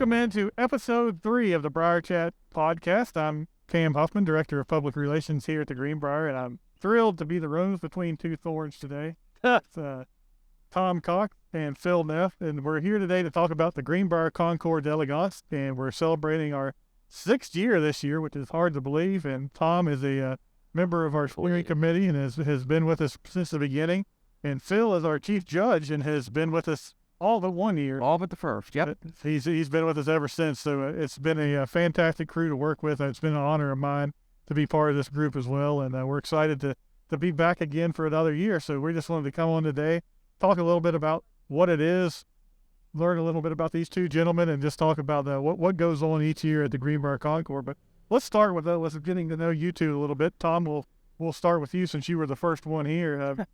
Welcome into episode 3 of the Brierchat podcast. I'm Cam Huffman, Director of Public Relations here at the Greenbrier, and I'm thrilled to be the rose between two thorns today. It's Tom Cox and Phil Neff, and we're here today to talk about the Greenbrier Concours d'Elegance, and we're celebrating our 6th year this year, which is hard to believe, and Tom is a member of our steering committee and has been with us since the beginning, and Phil is our chief judge and has been with us all but 1 year. All but the first, yep. He's been with us ever since, so it's been a fantastic crew to work with. It's been an honor of mine to be part of this group as well, and we're excited to be back again for another year. So we just wanted to come on today, talk a little bit about what it is, learn a little bit about these two gentlemen, and just talk about what goes on each year at the Greenbrier Concours. But let's start with getting to know you two a little bit. Tom, we'll start with you since you were the first one here.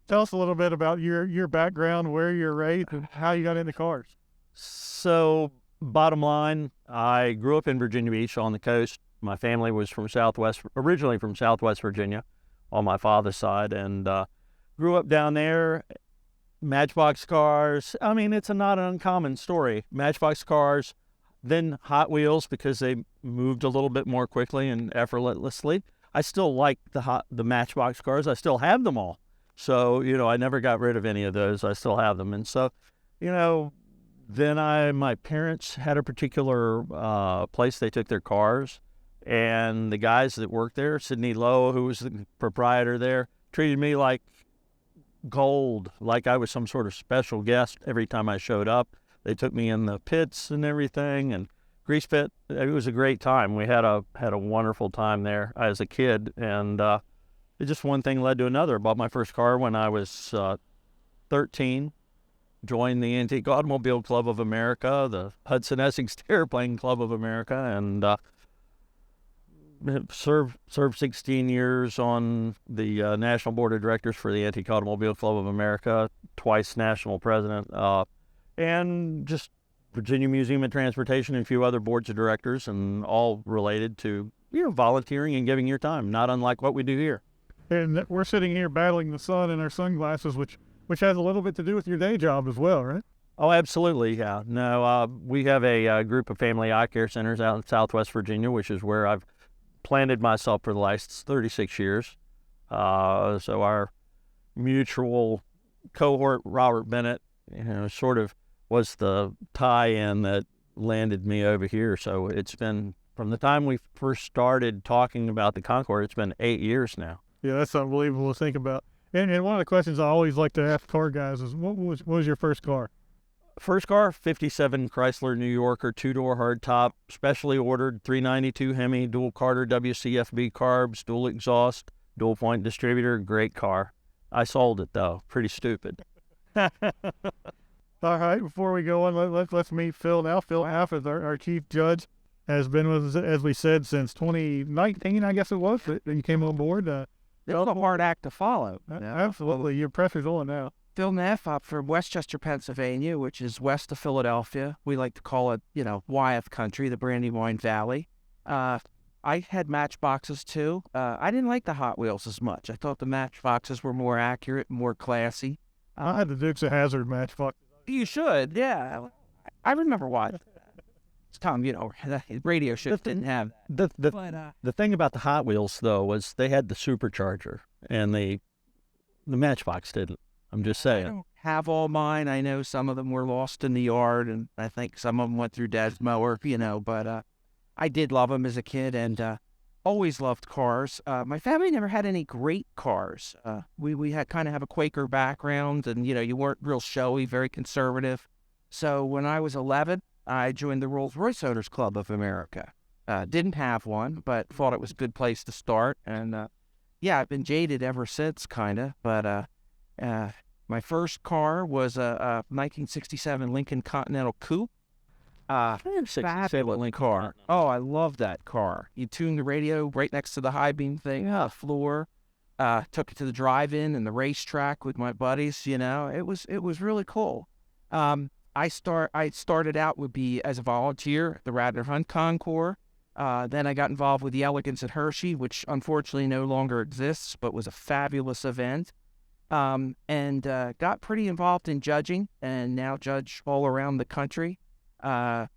Tell us a little bit about your background, where you're raised, and how you got into cars. So, bottom line, I grew up in Virginia Beach on the coast. My family was originally from Southwest Virginia on my father's side, and grew up down there. Matchbox cars. I mean, it's not an uncommon story. Matchbox cars, then Hot Wheels because they moved a little bit more quickly and effortlessly. I still like the Matchbox cars. I still have them all. So, I never got rid of any of those. I still have them. And so, then my parents had a particular place they took their cars. And the guys that worked there, Sidney Lowe, who was the proprietor there, treated me like gold, like I was some sort of special guest every time I showed up. They took me in the pits and everything, and grease pit. It was a great time. We had a wonderful time there as a kid, and just one thing led to another. I bought my first car when I was 13, joined the Antique Automobile Club of America, the Hudson Essex Airplane Club of America, and served 16 years on the National Board of Directors for the Antique Automobile Club of America, twice national president, and just Virginia Museum of Transportation and a few other boards of directors, and all related to volunteering and giving your time, not unlike what we do here. And we're sitting here battling the sun in our sunglasses, which has a little bit to do with your day job as well, right? Oh, absolutely, yeah. No, we have a group of family eye care centers out in Southwest Virginia, which is where I've planted myself for the last 36 years. So our mutual cohort, Robert Bennett, sort of was the tie-in that landed me over here. So it's been, from the time we first started talking about the Concours, it's been 8 years now. Yeah, that's unbelievable to think about. And one of the questions I always like to ask car guys is, what was your first car? First car, 57 Chrysler New Yorker, 2-door hardtop, specially ordered, 392 Hemi, dual Carter WCFB carbs, dual exhaust, dual point distributor, great car. I sold it though, pretty stupid. All right, before we go on, let's meet Phil now. Phil Neff is our chief judge, has been with us, as we said, since 2019, I guess it was, that you came on board. It's a hard act to follow. Absolutely. Your pressure's on now. Phil Neff up from Westchester, Pennsylvania, which is west of Philadelphia. We like to call it, Wyeth country, the Brandywine Valley. I had Matchboxes too. I didn't like the Hot Wheels as much. I thought the Matchboxes were more accurate, more classy. I had the Dukes of Hazzard Matchbox. You should, yeah. I remember why. Tom, radio shift didn't have that. The thing about the Hot Wheels, though, was they had the supercharger, and the Matchbox didn't. I'm just saying. I don't have all mine. I know some of them were lost in the yard, and I think some of them went through Dad's mower, but I did love them as a kid, and always loved cars. My family never had any great cars. We had kind of have a Quaker background, and, you weren't real showy, very conservative. So when I was 11, I joined the Rolls-Royce Owners Club of America. Didn't have one, but thought it was a good place to start. And, I've been jaded ever since, kind of. But my first car was a 1967 Lincoln Continental Coupe. Fabulous car. Oh, I love that car. You tune the radio right next to the high beam thing, the floor. Took it to the drive-in and the racetrack with my buddies. It was really cool. I started out as a volunteer at the Radnor Hunt Concours. Then I got involved with the Elegance at Hershey, which unfortunately no longer exists, but was a fabulous event. And got pretty involved in judging, and now judge all around the country.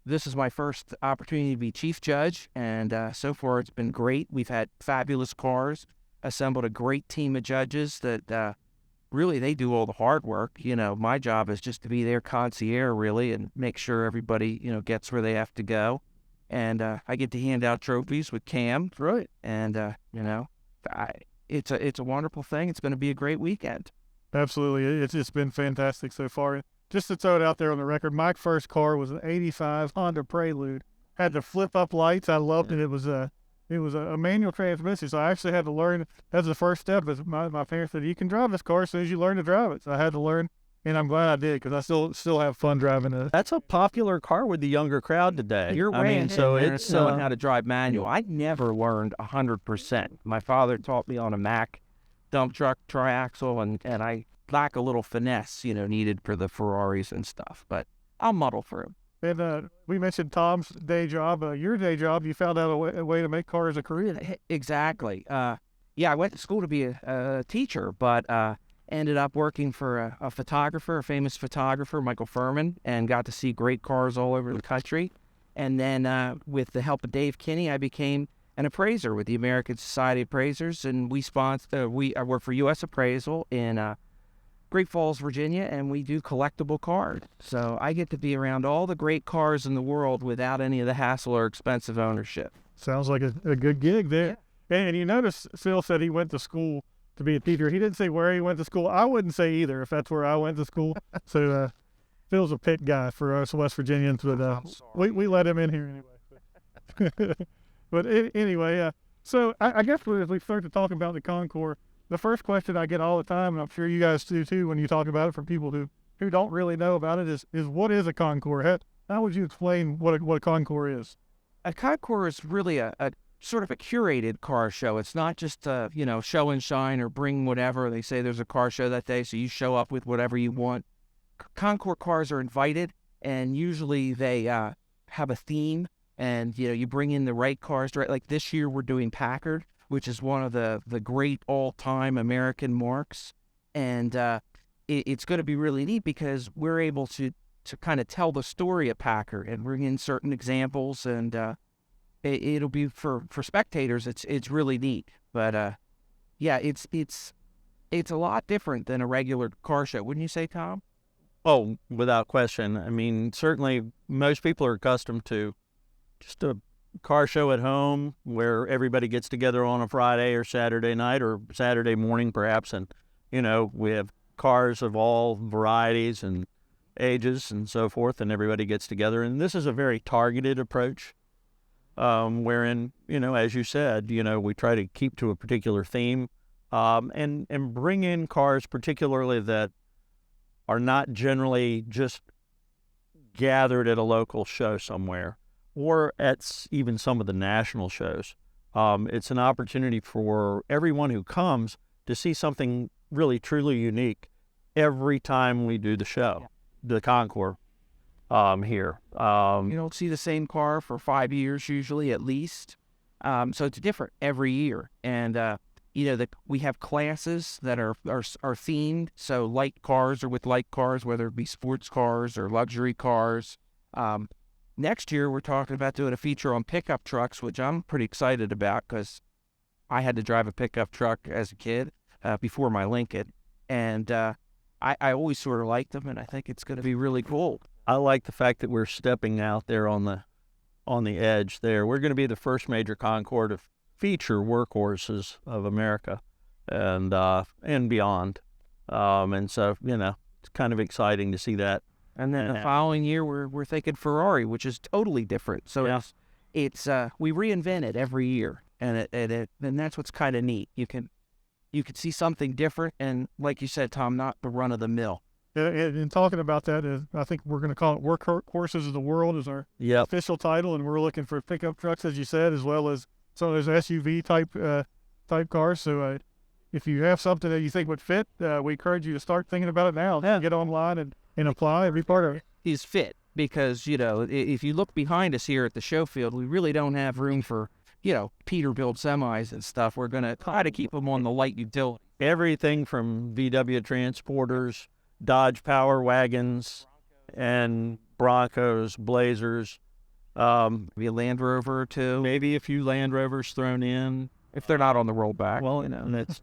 This is my first opportunity to be chief judge, and so far it's been great. We've had fabulous cars, assembled a great team of judges that really they do all the hard work. You know, my job is just to be their concierge, really, and make sure everybody, you know, gets where they have to go. And I get to hand out trophies with Cam. Right. And, you know, it's a wonderful thing. It's going to be a great weekend. Absolutely. It's been fantastic so far. Just to throw it out there on the record, my first car was an 85 Honda Prelude. Had the flip-up lights. I loved it. It was a manual transmission, so I actually had to learn. That's the first step. Is my parents said, you can drive this car as soon as you learn to drive it. So I had to learn, and I'm glad I did because I still have fun driving it. That's a popular car with the younger crowd today. You're I mean, so it's knowing how to drive manual. I never learned 100%. My father taught me on a Mack dump truck triaxle, and I lack a little finesse, you know, needed for the Ferraris and stuff. But I'll muddle through. And we mentioned Tom's day job. Your day job, you found out a way to make cars a career. Exactly. Yeah, I went to school to be a teacher, but ended up working for a photographer, a famous photographer, Michael Furman, and got to see great cars all over the country. And then with the help of Dave Kinney, I became an appraiser with the American Society of Appraisers, and I work for U.S. Appraisal in Great Falls, Virginia, and we do collectible cars. So I get to be around all the great cars in the world without any of the hassle or expensive ownership. Sounds like a good gig there. Yeah. And you notice Phil said he went to school to be a teacher. He didn't say where he went to school. I wouldn't say either if that's where I went to school. So Phil's a pit guy for us West Virginians, but we let him in here anyway. But anyway, so I guess as we start to talk about the Concours, the first question I get all the time, and I'm sure you guys do too when you talk about it from people who don't really know about it, is what is a Concours? How would you explain what a Concours is? A Concours is really a sort of a curated car show. It's not just show and shine or bring whatever. They say there's a car show that day, so you show up with whatever you want. Concours cars are invited, and usually they have a theme, and you bring in the right cars. Right, like this year we're doing Packard, which is one of the great all-time American marques. And it's going to be really neat because we're able to kind of tell the story of Packard and bring in certain examples, and it'll be for spectators. It's really neat. But yeah, it's a lot different than a regular car show, wouldn't you say, Tom? Oh, without question. I mean, certainly most people are accustomed to just a car show at home where everybody gets together on a Friday or Saturday night or Saturday morning perhaps, and we have cars of all varieties and ages and so forth, and everybody gets together. And this is a very targeted approach, wherein as you said, we try to keep to a particular theme, and bring in cars particularly that are not generally just gathered at a local show somewhere or at even some of the national shows. It's an opportunity for everyone who comes to see something really, truly unique every time we do the show, the Concours here. You don't see the same car for 5 years usually, at least. So it's different every year. And, we have classes that are themed. So light cars are with light cars, whether it be sports cars or luxury cars. Next year, we're talking about doing a feature on pickup trucks, which I'm pretty excited about because I had to drive a pickup truck as a kid before my Lincoln. And I always sort of liked them, and I think it's going to be really cool. I like the fact that we're stepping out there on the edge there. We're going to be the first major Concours to feature workhorses of America and beyond. And so, it's kind of exciting to see that. And then the following year, we're thinking Ferrari, which is totally different. So it's we reinvent it every year, and and that's what's kind of neat. You can see something different, and like you said, Tom, not the run of the mill. And talking about that, I think we're going to call it Workhorses of the World is our official title, and we're looking for pickup trucks, as you said, as well as some of those SUV type cars. So if you have something that you think would fit, we encourage you to start thinking about it now. Get online and apply and be part of it. Is fit because, if you look behind us here at the show field, we really don't have room for, Peterbilt semis and stuff. We're going to try to keep them on the light utility. Everything from VW transporters, Dodge power wagons, and Broncos, Blazers, Maybe a Land Rover or two, maybe a few Land Rovers thrown in. if they're not on the rollback. Well,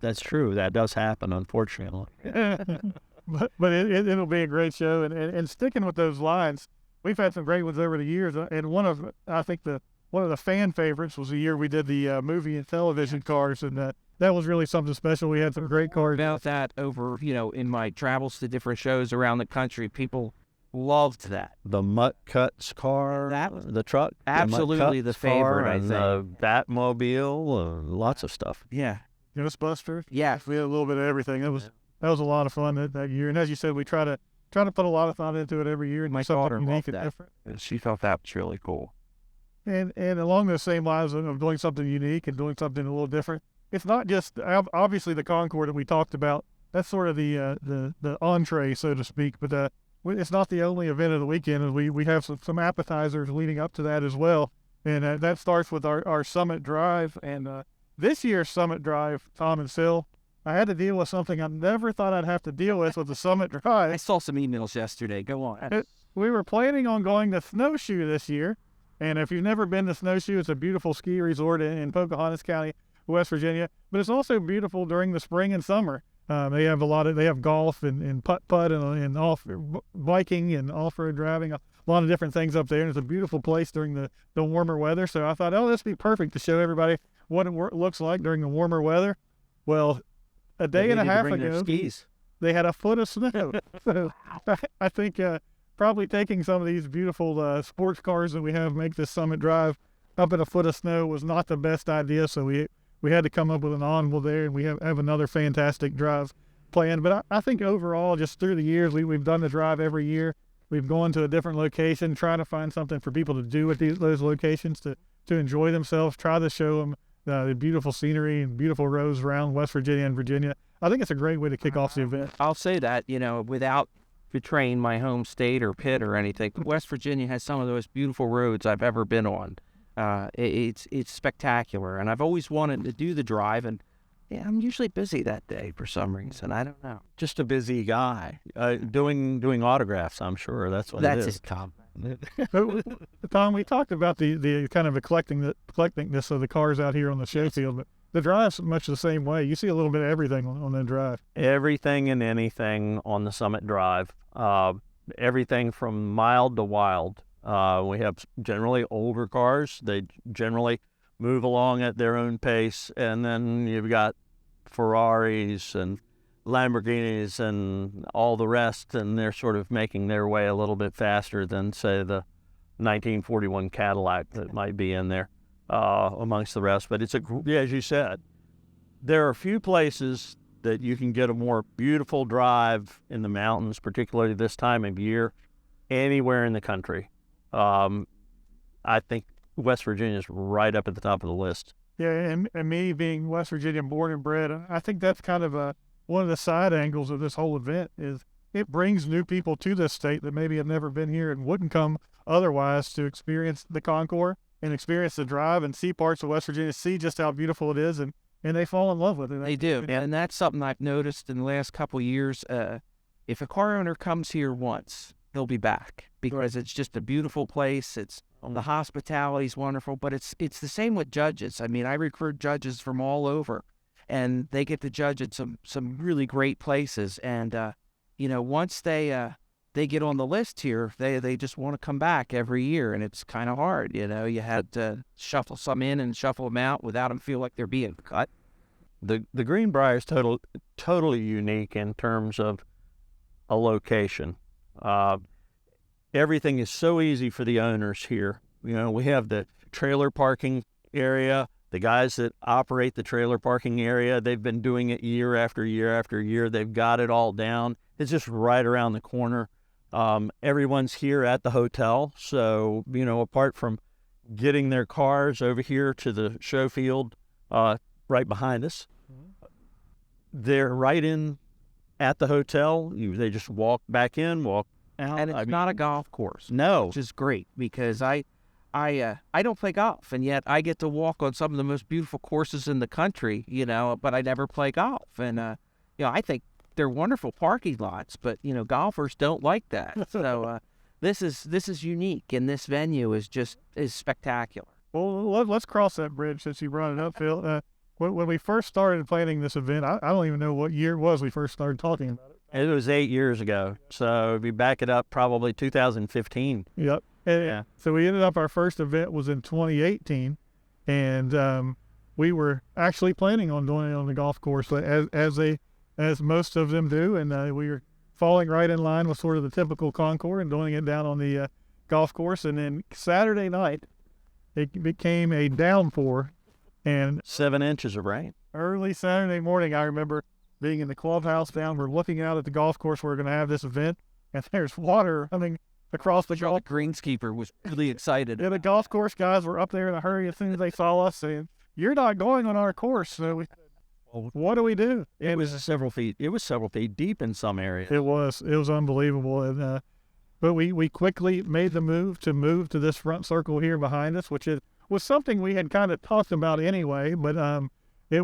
that's true. That does happen, unfortunately. but it'll be a great show. And sticking with those lines, we've had some great ones over the years. And one of the fan favorites was the year we did the movie and television cars, and that was really something special. We had some great cars. About that over, in my travels to different shows around the country, people loved that. The Mutt Cuts car, the truck, Absolutely the favorite, I think. The Batmobile, lots of stuff. Yeah. Ghostbusters. Yeah. We had a little bit of everything. That was a lot of fun that year. And as you said, we try to put a lot of thought into it every year. And My something daughter unique loved and that. different. She thought that was really cool. And along those same lines of doing something unique and doing something a little different, it's not just obviously the Concours that we talked about. That's sort of the entree, so to speak. But it's not the only event of the weekend. We have some appetizers leading up to that as well. And that starts with our Summit Drive. And this year's Summit Drive, Tom and Sil, I had to deal with something I never thought I'd have to deal with the Summit Drive. I saw some emails yesterday. Go on. We were planning on going to Snowshoe this year. And if you've never been to Snowshoe, it's a beautiful ski resort in Pocahontas County, West Virginia. But it's also beautiful during the spring and summer. They have golf and putt and off biking and off-road driving, a lot of different things up there. And it's a beautiful place during the warmer weather. So I thought, this would be perfect to show everybody what it looks like during the warmer weather. Well, a day and a half ago, skis. They had a foot of snow. So I think probably taking some of these beautiful sports cars that we have make this Summit Drive up in a foot of snow was not the best idea. So we had to come up with an ensemble there, and we have another fantastic drive planned. But I think overall, just through the years, we've done the drive every year. We've gone to a different location, trying to find something for people to do at those locations to enjoy themselves, try to show them the beautiful scenery and beautiful roads around West Virginia and Virginia. I think it's a great way to kick off the event. I'll say that, without betraying my home state or Pitt or anything, West Virginia has some of the most beautiful roads I've ever been on. It's spectacular, and I've always wanted to do the drive, and I'm usually busy that day for some reason. I don't know. Just a busy guy doing autographs. I'm sure that's what it is. That's his comment. Tom, we talked about the kind of eclecticness of the cars out here on the show field, but the drive's much the same way. You see a little bit of everything on that drive. Everything and anything on the Summit Drive. Everything from mild to wild. We have generally older cars. They generally move along at their own pace. And then you've got Ferraris and Lamborghinis and all the rest, and they're sort of making their way a little bit faster than, say, the 1941 Cadillac that might be in there amongst the rest. But it's as you said, there are a few places that you can get a more beautiful drive in the mountains, particularly this time of year, anywhere in the country. I think West Virginia is right up at the top of the list. Yeah, and me being West Virginia born and bred, I think that's kind of one of the side angles of this whole event is it brings new people to this state that maybe have never been here and wouldn't come otherwise to experience the Concours and experience the drive and see parts of West Virginia, see just how beautiful it is, and they fall in love with it. They do, and that's something I've noticed in the last couple of years. If a car owner comes here once, they'll be back because it's just a beautiful place. The hospitality's wonderful, but it's the same with judges. I mean, I recruit judges from all over, and they get to judge at some really great places. And once they get on the list here, they just want to come back every year, and it's kind of hard. You had to shuffle some in and shuffle them out without them feel like they're being cut. The Greenbrier is totally unique in terms of a location. Everything is so easy for the owners here. We have the trailer parking area. The guys that operate the trailer parking area, they've been doing it year after year after year. They've got it all down. It's just right around the corner. Everyone's here at the hotel. So, apart from getting their cars over here to the show field right behind us, they're right in at the hotel. They just walk back in, walk out. And it's not a golf course. No. Which is great because I don't play golf, and yet I get to walk on some of the most beautiful courses in the country, but I never play golf. And, I think they're wonderful parking lots, but, golfers don't like that. So this is unique, and this venue is spectacular. Well, let's cross that bridge since you brought it up, Phil. When we first started planning this event, I don't even know what year it was we first started talking about it. It was 8 years ago. So if you back it up, probably 2015. Yep. Yeah. So we ended up, our first event was in 2018, and we were actually planning on doing it on the golf course, as most of them do, and we were falling right in line with sort of the typical concours and doing it down on the golf course. And then Saturday night, it became a downpour, and 7 inches of rain. early Saturday morning, I remember being in the clubhouse down. We're looking out at the golf course where we're going to have this event, and there's water running across the golf. The greenskeeper was really excited. Yeah, the golf course guys were up there in a hurry as soon as they saw us, saying, "You're not going on our course." So we said, "What do we do?" It was several feet deep in some areas. It was unbelievable, and but we quickly made the move to this front circle here behind us, which was something we had kind of talked about anyway, but it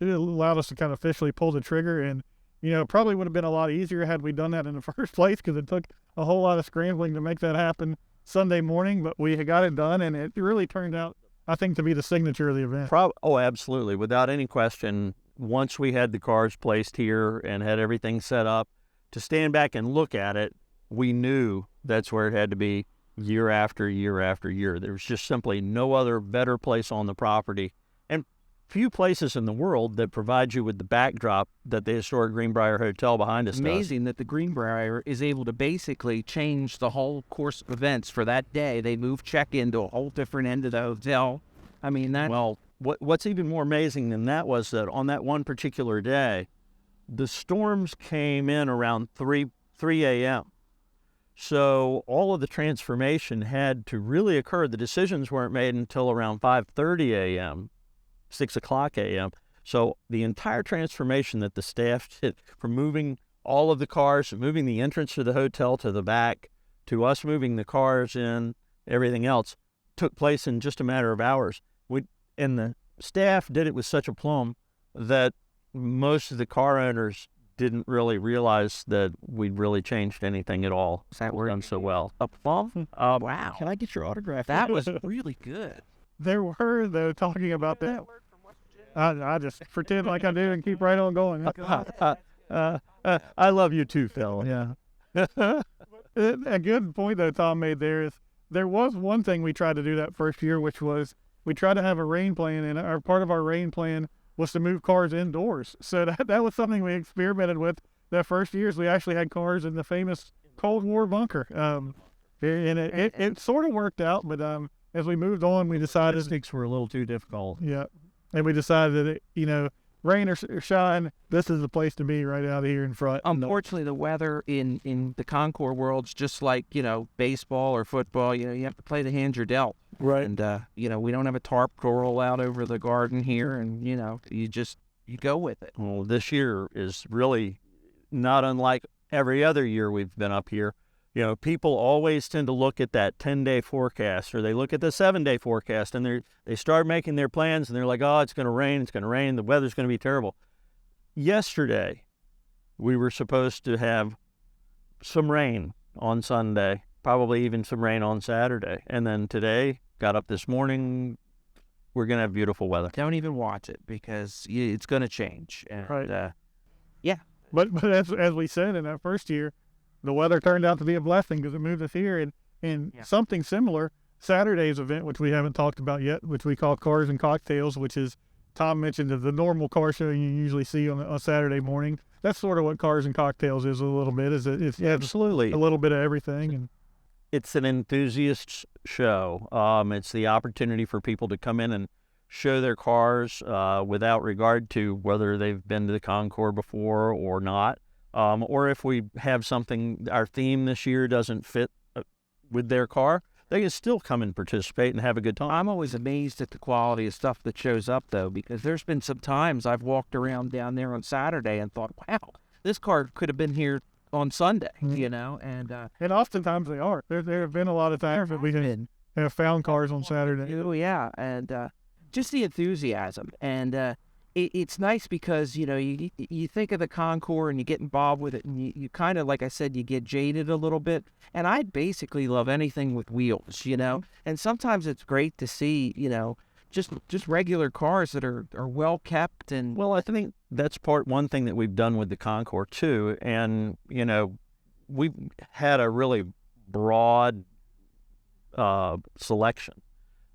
allowed us to kind of officially pull the trigger, and it probably would have been a lot easier had we done that in the first place, because it took a whole lot of scrambling to make that happen Sunday morning, but we had got it done, and it really turned out, I think, to be the signature of the event. Oh, absolutely, without any question. Once we had the cars placed here and had everything set up, to stand back and look at it, we knew that's where it had to be year after year after year. There was just simply no other better place on the property, and few places in the world that provide you with the backdrop that the historic Greenbrier Hotel behind us does. Amazing that the Greenbrier is able to basically change the whole course of events for that day. They move check-in to a whole different end of the hotel. I mean, that... Well, what's even more amazing than that was that on that one particular day, the storms came in around 3 a.m. So all of the transformation had to really occur. The decisions weren't made until around 5:30 a.m., 6 o'clock a.m. So the entire transformation that the staff did, from moving all of the cars, moving the entrance to the hotel to the back, to us moving the cars in, everything else, took place in just a matter of hours. And the staff did it with such aplomb that most of the car owners didn't really realize that we'd really changed anything at all. Is that word? Done so well. Aplomb? Wow. Can I get your autograph? That was really good. There were, though, talking about that. I just pretend like I do and keep right on going. I love you too, Phil. Yeah. A good point, though, Tom made there is there was one thing we tried to do that first year, which was we tried to have a rain plan, and part of our rain plan was to move cars indoors. So that was something we experimented with that first year. We actually had cars in the famous Cold War bunker. And it sort of worked out, but as we moved on, we decided... Logistics were a little too difficult. Yeah. And we decided that, rain or shine, this is the place to be right out here in front. Unfortunately, the weather in the Concours world's just like, baseball or football. You have to play the hand you're dealt. Right. And, we don't have a tarp to roll out over the garden here, and, you go with it. Well, this year is really not unlike every other year we've been up here. People always tend to look at that 10-day forecast, or they look at the 7-day forecast, and they start making their plans, and they're like, oh, it's going to rain, the weather's going to be terrible. Yesterday, we were supposed to have some rain on Sunday, probably even some rain on Saturday. And then today, got up this morning, we're going to have beautiful weather. Don't even watch it, because it's going to change. And, right. Yeah. But as we said in that first year, the weather turned out to be a blessing because it moved us here. And something similar, Saturday's event, which we haven't talked about yet, which we call Cars and Cocktails, which is, Tom mentioned, the normal car show you usually see on a Saturday morning. That's sort of what Cars and Cocktails is a little bit. It's Absolutely a little bit of everything. And it's an enthusiast show. It's the opportunity for people to come in and show their cars without regard to whether they've been to the Concours before or not. Or if we have something, our theme this year doesn't fit with their car, they can still come and participate and have a good time. I'm always amazed at the quality of stuff that shows up, though, because there's been some times I've walked around down there on Saturday and thought, wow, this car could have been here on Sunday, and oftentimes they are. There have been a lot of times that we have found cars on Saturday. Oh, yeah, and just the enthusiasm. And, it's nice because, you think of the Concours and you get involved with it, and you kind of, like I said, you get jaded a little bit. And I basically love anything with wheels. And sometimes it's great to see, just regular cars that are well kept. And Well, I think that's one thing that we've done with the Concours too. And, we've had a really broad selection.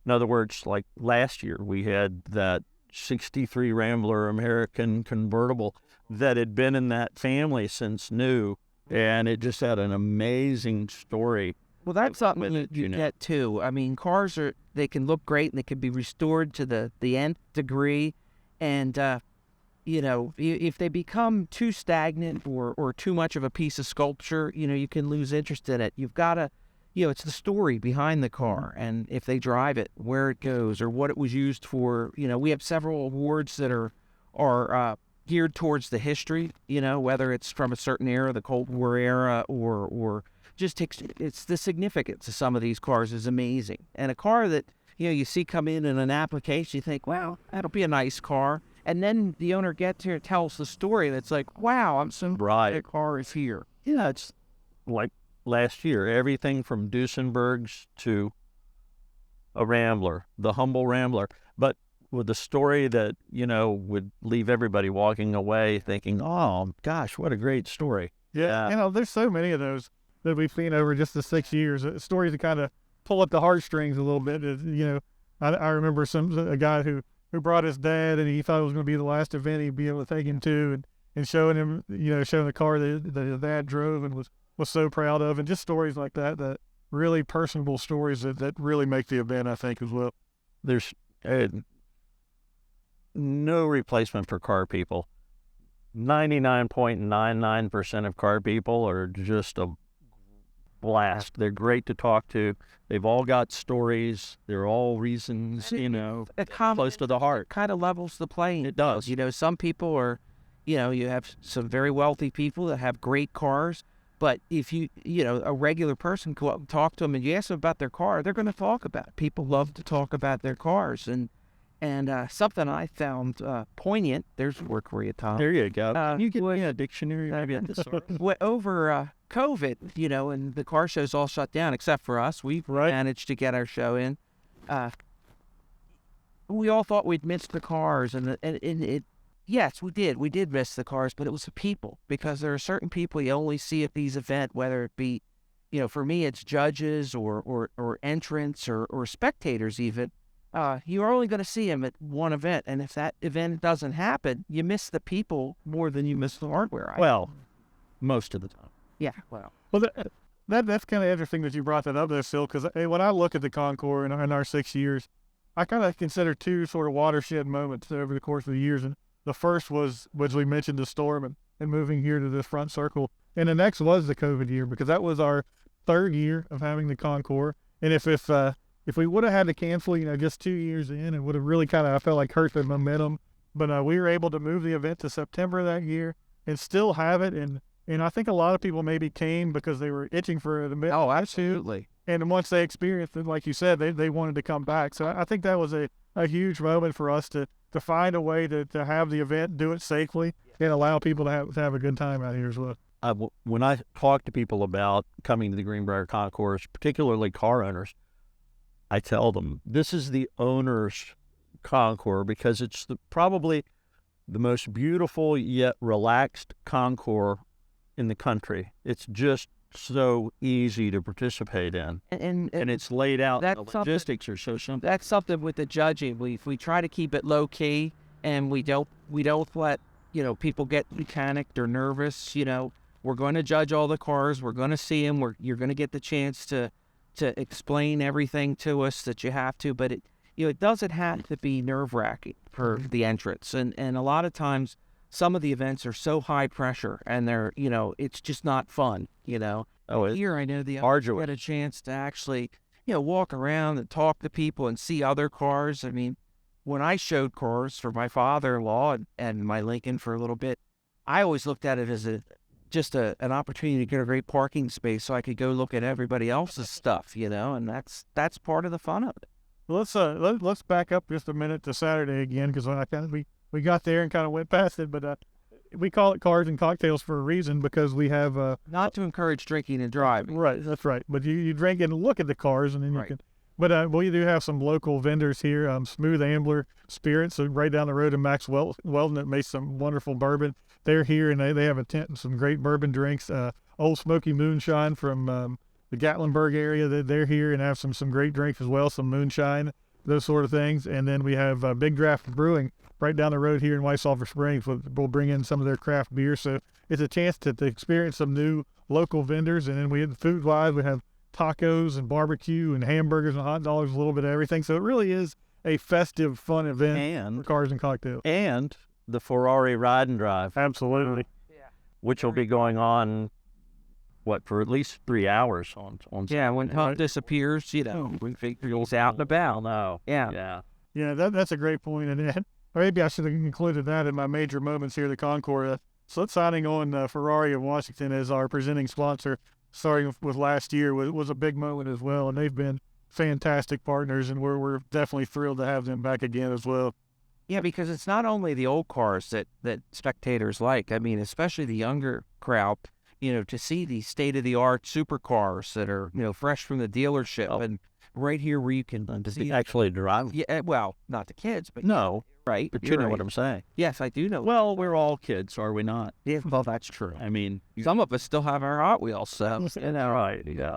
In other words, like last year, we had that 63 Rambler American convertible that had been in that family since new, and it just had an amazing story. well, that's something with it, you get too. I mean, cars they can look great and they can be restored to the nth degree. And, if they become too stagnant or too much of a piece of sculpture, you can lose interest in it. You've got to, it's the story behind the car, and if they drive it, where it goes, or what it was used for. We have several awards that are geared towards the history, whether it's from a certain era, the Cold War era, or just it's the significance of some of these cars is amazing. And a car that, you see come in an application, you think, wow, that'll be a nice car. And then the owner gets here and tells the story that's like, wow, I'm so glad the car is here. Yeah, it's like last year, everything from Duesenbergs to a Rambler, the humble Rambler, but with a story that, would leave everybody walking away thinking, oh, gosh, what a great story. Yeah. There's so many of those that we've seen over just the 6 years. Stories that kind of pull up the heartstrings a little bit. I remember a guy who brought his dad, and he thought it was going to be the last event he'd be able to take him to, and showing him, showing the car that his dad drove and was so proud of, and just stories like that really personable stories that really make the event, I think, as well. There's no replacement for car people. 99.99% of car people are just a blast. They're great to talk to. They've all got stories. They're all reasons, close to the heart. Kind of levels the playing. It does. Some people are, you have some very wealthy people that have great cars. But if a regular person go up and talk to them and you ask them about their car, they're going to talk about it. People love to talk about their cars. And something I found poignant, there's a word for you, Tom. There you go. You get a dictionary maybe at the start. Over COVID, and the car shows all shut down except for us. We've managed to get our show in. We all thought we'd missed the cars, and yes, we did. We did miss the cars, but it was the people, because there are certain people you only see at these events, whether it be, for me, it's judges or entrants or spectators even. You're only going to see them at one event, and if that event doesn't happen, you miss the people more than you miss the hardware. Well, most of the time. Yeah, well, that's kind of interesting that you brought that up there, Phil, because when I look at the Concours in our 6 years, I kind of consider two sort of watershed moments over the course of the years. And the first was, which we mentioned, the storm and moving here to this front circle. And the next was the COVID year, because that was our third year of having the Concours. And if we would have had to cancel, just 2 years in, it would have really kind of, I felt like, hurt the momentum. But we were able to move the event to September that year and still have it. And I think a lot of people maybe came because they were itching for it a bit. Oh, absolutely. And once they experienced it, like you said, they wanted to come back. So I think that was a huge moment for us to find a way to have the event, do it safely, and allow people to have a good time out here as well. When I talk to people about coming to the Greenbrier Concours, particularly car owners, I tell them this is the owner's Concours, because it's probably the most beautiful yet relaxed Concours in the country. It's just so easy to participate in, and it's laid out. The logistics are so simple. That's something with the judging. We try to keep it low key, and we don't let people get panicked or nervous. We're going to judge all the cars. We're going to see them. You're going to get the chance to explain everything to us that you have to, but it doesn't have to be nerve-wracking for the entrants. And a lot of times, some of the events are so high pressure, and they're, it's just not fun, Oh, here I know the arduous. Get a chance to actually, walk around and talk to people and see other cars. I mean, when I showed cars for my father-in-law and my Lincoln for a little bit, I always looked at it as just an opportunity to get a great parking space so I could go look at everybody else's stuff, and that's part of the fun of it. Well, let's back up just a minute to Saturday again, because we we got there and kind of went past it, but we call it Cars and Cocktails for a reason because we have Not to encourage drinking and driving. right. That's right. But you drink and look at the cars, and then you Right. can. But we do have some local vendors here. Smooth Ambler Spirits, so right down the road in Max Weldon that makes some wonderful bourbon. They're here, and they have a tent and some great bourbon drinks. Old Smoky Moonshine from the Gatlinburg area. They're here and have some great drinks as well, some moonshine, those sort of things. And then we have Big Draft Brewing right down the road here in White Sulphur Springs. We'll bring in some of their craft beer, so it's a chance to experience some new local vendors. And then we have food-wise, we have tacos and barbecue and hamburgers and hot dogs, a little bit of everything. So it really is a festive, fun event for And Cars and Cocktails. the Ferrari Ride and Drive, Absolutely. which will be going on, for at least 3 hours on Yeah, when Hunt disappears, we figure he's out and about. No. Yeah. Yeah, that's a great point. And maybe I should have included that in my major moments here at the Concours. Signing on Ferrari of Washington as our presenting sponsor, starting with last year, was a big moment as well. And they've been fantastic partners, and we're definitely thrilled to have them back again as well. Yeah, because it's not only the old cars that spectators like. I mean, especially the younger crowd, to see these state-of-the-art supercars that are, fresh from the dealership and right here where you can see. Actually drive. Yeah, well, not the kids, but No, right. but you you're know right. what I'm saying. Yes, I do know. Well, we're all kids, are we not? Yeah, well, that's true. I mean, Some of us still have our Hot Wheels, so right, yeah.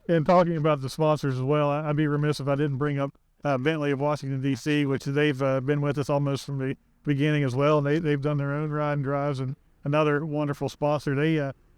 And talking about the sponsors as well, I'd be remiss if I didn't bring up Bentley of Washington, D.C., which they've been with us almost from the beginning as well. And they've done their own ride and drives, and another wonderful sponsor.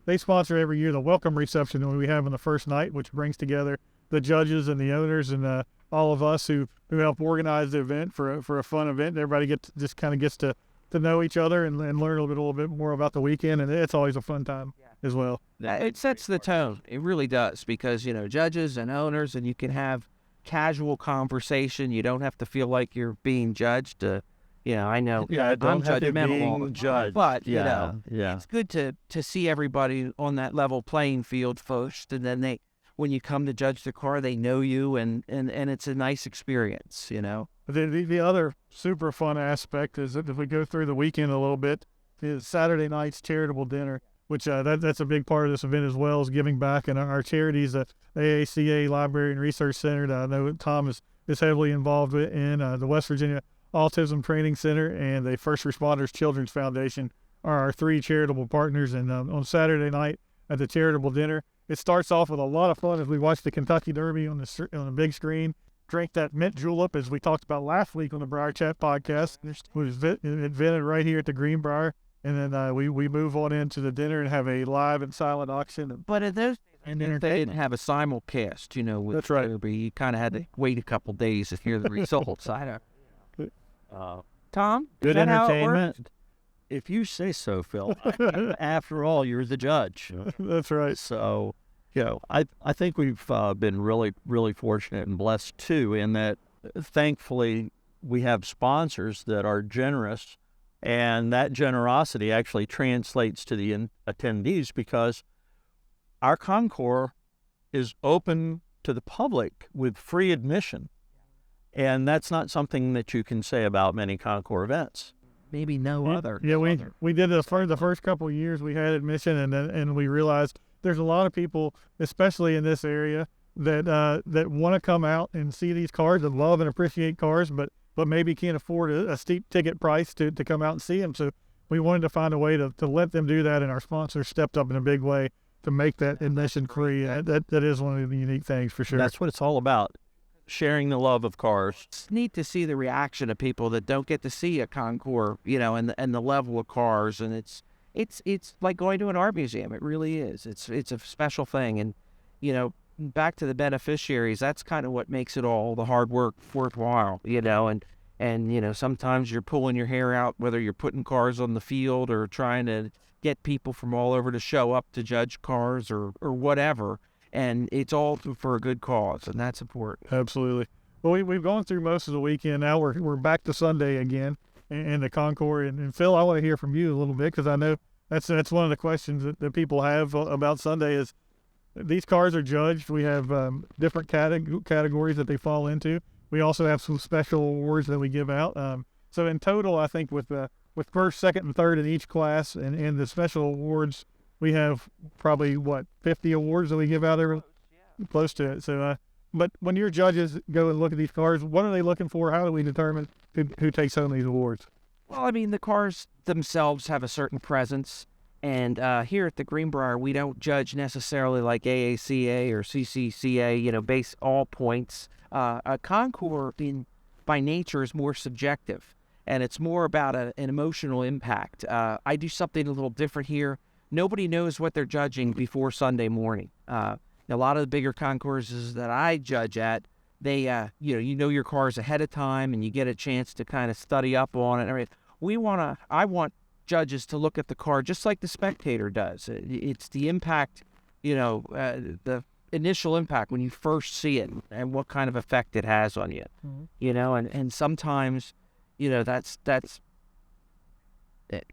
They sponsor every year the welcome reception that we have on the first night, which brings together the judges and the owners and all of us who help organize the event for a fun event. Everybody gets to know each other and learn a little bit more about the weekend, and it's always a fun time as well. it sets the tone. It really does, because judges and owners, and you can have casual conversation. You don't have to feel like you're being judged. I know I'm judgmental all the time, judged. but Yeah. it's good to see everybody on that level playing field first, and then when you come to judge the car, they know you, and it's a nice experience. The other super fun aspect is that if we go through the weekend a little bit, is Saturday night's charitable dinner, which that's a big part of this event as well, is giving back. And our charities, the AACA Library and Research Center, that I know Tom is heavily involved in, the West Virginia Autism Training Center, and the First Responders Children's Foundation are our three charitable partners. And on Saturday night at the charitable dinner, it starts off with a lot of fun as we watch the Kentucky Derby on the big screen, drink that mint julep, as we talked about last week on the Brierchat podcast, which was invented right here at the Greenbrier. And then we move on into the dinner and have a live and silent auction. But in those And they didn't have a simulcast, with That's right. Derby. You kind of had to wait a couple days to hear the results. Tom, Good is that how it works? entertainment. If you say so, Phil. After all, you're the judge. That's right. So, I think we've been really, really fortunate and blessed too, in that thankfully we have sponsors that are generous, and that generosity actually translates to the attendees, because our concours is open to the public with free admission. And that's not something that you can say about many concours events. Maybe no other. Yeah, we did this for the first couple of years. We had admission, and we realized there's a lot of people, especially in this area, that want to come out and see these cars and love and appreciate cars, but maybe can't afford a steep ticket price to come out and see them. So we wanted to find a way to let them do that, and our sponsors stepped up in a big way to make that admission free. That is one of the unique things for sure. That's what it's all about. Sharing the love of cars. It's neat to see the reaction of people that don't get to see a concours, and the level of cars, and it's like going to an art museum. It really is. It's a special thing, and back to the beneficiaries. That's kind of what makes it all the hard work worthwhile, and sometimes you're pulling your hair out, whether you're putting cars on the field or trying to get people from all over to show up to judge cars or whatever. And it's all for a good cause, and that's important. Absolutely. Well, we've gone through most of the weekend. Now we're back to Sunday again in the Concours. And Phil, I want to hear from you a little bit, because I know that's one of the questions that people have about Sunday is these cars are judged. We have different categories that they fall into. We also have some special awards that we give out. So in total, I think with first, second, and third in each class, and the special awards, we have probably 50 awards that we give out every close to it. So, but when your judges go and look at these cars, what are they looking for? How do we determine who takes home these awards? Well, I mean, the cars themselves have a certain presence. And here at the Greenbrier, we don't judge necessarily like AACA or CCCA, base all points. A concours by nature is more subjective, and it's more about an emotional impact. I do something a little different here. Nobody knows what they're judging before Sunday morning. A lot of the bigger concourses that I judge at, they, you know your cars ahead of time, and you get a chance to kind of study up on it. I want judges to look at the car just like the spectator does. It's the impact, the initial impact when you first see it and what kind of effect it has on you. Mm-hmm. And sometimes, that's it.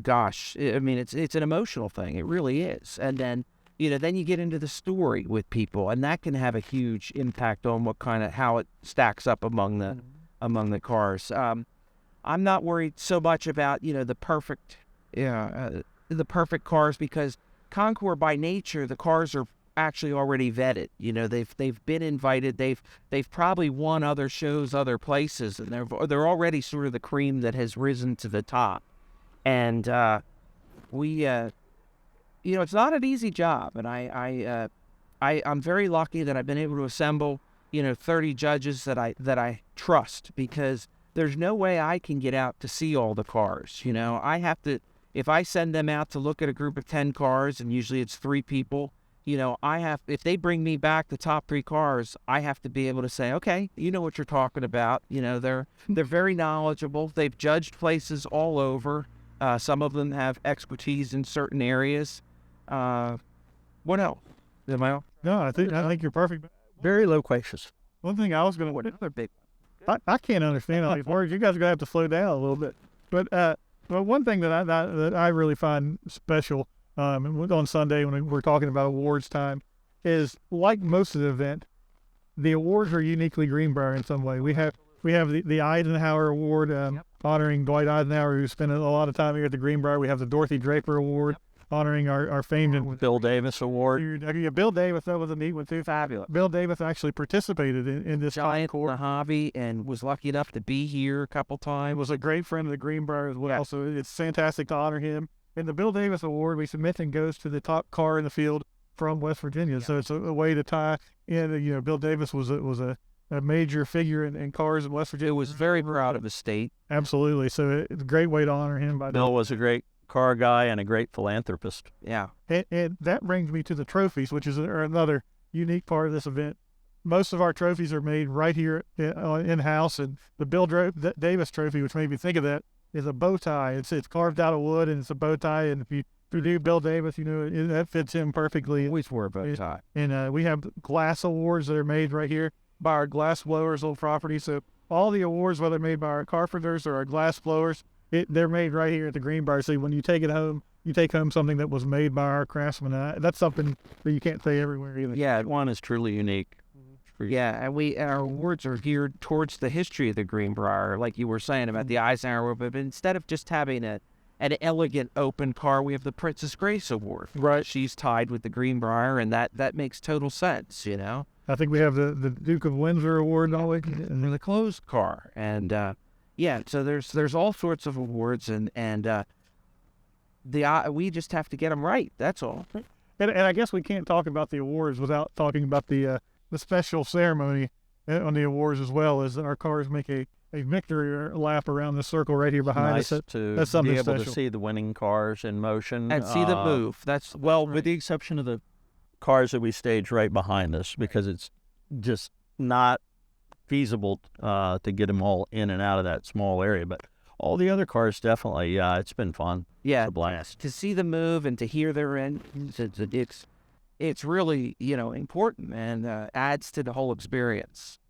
Gosh, I mean, it's an emotional thing. It really is. And then, then you get into the story with people, and that can have a huge impact on how it stacks up among the cars. I'm not worried so much about, the perfect cars, because concours by nature, the cars are actually already vetted. They've been invited. They've probably won other shows, other places, and they're already sort of the cream that has risen to the top. And it's not an easy job. And I'm very lucky that I've been able to assemble 30 judges that I trust, because there's no way I can get out to see all the cars. I have to, if I send them out to look at a group of 10 cars, and usually it's 3 people, if they bring me back the top 3 cars, I have to be able to say, okay, you know what you're talking about. They're very knowledgeable. They've judged places all over. Some of them have expertise in certain areas. What else? Am I off? No, I think you're perfect. Very loquacious. One thing I was going to... Another big one. I can't understand all these words. You guys are gonna have to slow down a little bit. But one thing that I really find special on Sunday when we're talking about awards time is, like most of the event, the awards are uniquely Greenbrier in some way. We have the Eisenhower Award honoring Dwight Eisenhower, who spent a lot of time here at the Greenbrier. We have the Dorothy Draper Award honoring our famed Bill Davis Award. Bill Davis, that was a neat one too. Fabulous. Bill Davis actually participated in this giant concours. in the hobby, and was lucky enough to be here a couple times. Was a great friend of the Greenbrier as well. Yeah. So it's fantastic to honor him. And the Bill Davis Award we submit and goes to the top car in the field from West Virginia. Yeah. So it's a way to tie in. Bill Davis was a major figure in cars in West Virginia. It was very proud of his state. Absolutely. So it's a great way to honor him. Bill was a great car guy and a great philanthropist. Yeah. And that brings me to the trophies, which is another unique part of this event. Most of our trophies are made right here in-house, and the Bill Davis trophy, which made me think of that, is a bow tie. It's carved out of wood, and it's a bow tie, and if you do Bill Davis, that fits him perfectly. Always wore a bow tie. And we have glass awards that are made right here by our glass blowers little property. So all the awards, whether made by our carpenters or our glass blowers, they're made right here at the Greenbrier. So when you take it home, you take home something that was made by our craftsmen. That's something that you can't say everywhere either. Yeah, one is truly unique. Yeah, and our awards are geared towards the history of the Greenbrier, like you were saying about the Eisenhower. But instead of just having an elegant open car, we have the Princess Grace Award. Right. She's tied with the Greenbrier, and that makes total sense, I think we have the Duke of Windsor Award and the closed car, and so there's all sorts of awards, and we just have to get them right. That's all. And I guess we can't talk about the awards without talking about the special ceremony on the awards, as well as our cars make a victory lap around the circle right here behind us. That's something be able special. To see the winning cars in motion and see them move. That's with the exception of the cars that we stage right behind us, because it's just not feasible to get them all in and out of that small area. But all the other cars, definitely, it's been fun. Yeah, it's a blast to see them move and to hear their engines. It's really important, and adds to the whole experience.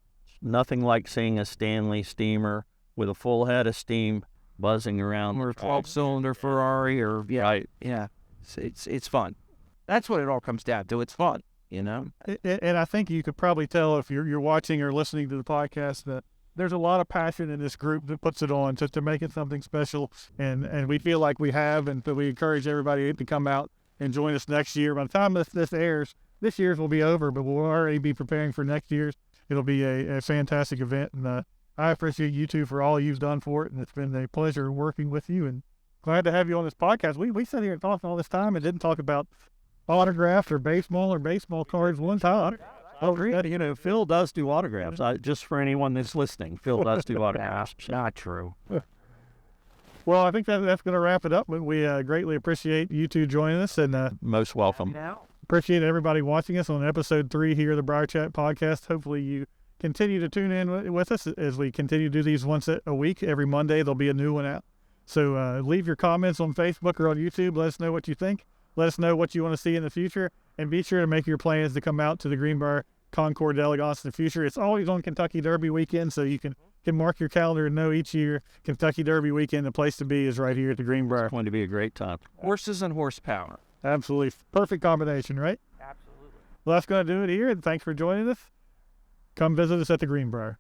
Nothing like seeing a Stanley steamer with a full head of steam buzzing around, or a 12-cylinder Ferrari, or right. Yeah, it's fun. That's what it all comes down to. It's fun, And I think you could probably tell if you're watching or listening to the podcast that there's a lot of passion in this group that puts it on to make it something special, and we feel like we have, and so we encourage everybody to come out and join us next year. By the time this airs, this year's will be over, but we'll already be preparing for next year's. It'll be a fantastic event, and I appreciate you two for all you've done for it, and it's been a pleasure working with you, and glad to have you on this podcast. We sat here and talked all this time and didn't talk about autographs or baseball cards one time. Oh, you know, Phil does do autographs. Just for anyone that's listening, Phil does do autographs. Not true. Well, I think that's going to wrap it up. But we greatly appreciate you two joining us, and Most welcome. appreciate everybody watching us on episode 3 here of the Brierchat podcast. Hopefully you continue to tune in with us as we continue to do these once a week. Every Monday there'll be a new one out. So leave your comments on Facebook or on YouTube. Let us know what you think. Let us know what you want to see in the future. And be sure to make your plans to come out to the Greenbrier Concours d'Elegance in the future. It's always on Kentucky Derby weekend, so you can mark your calendar and know each year Kentucky Derby weekend, the place to be is right here at the Greenbrier. It's going to be a great time. Horses and horsepower. Absolutely. Perfect combination, right? Absolutely. Well, that's going to do it here, and thanks for joining us. Come visit us at the Greenbrier.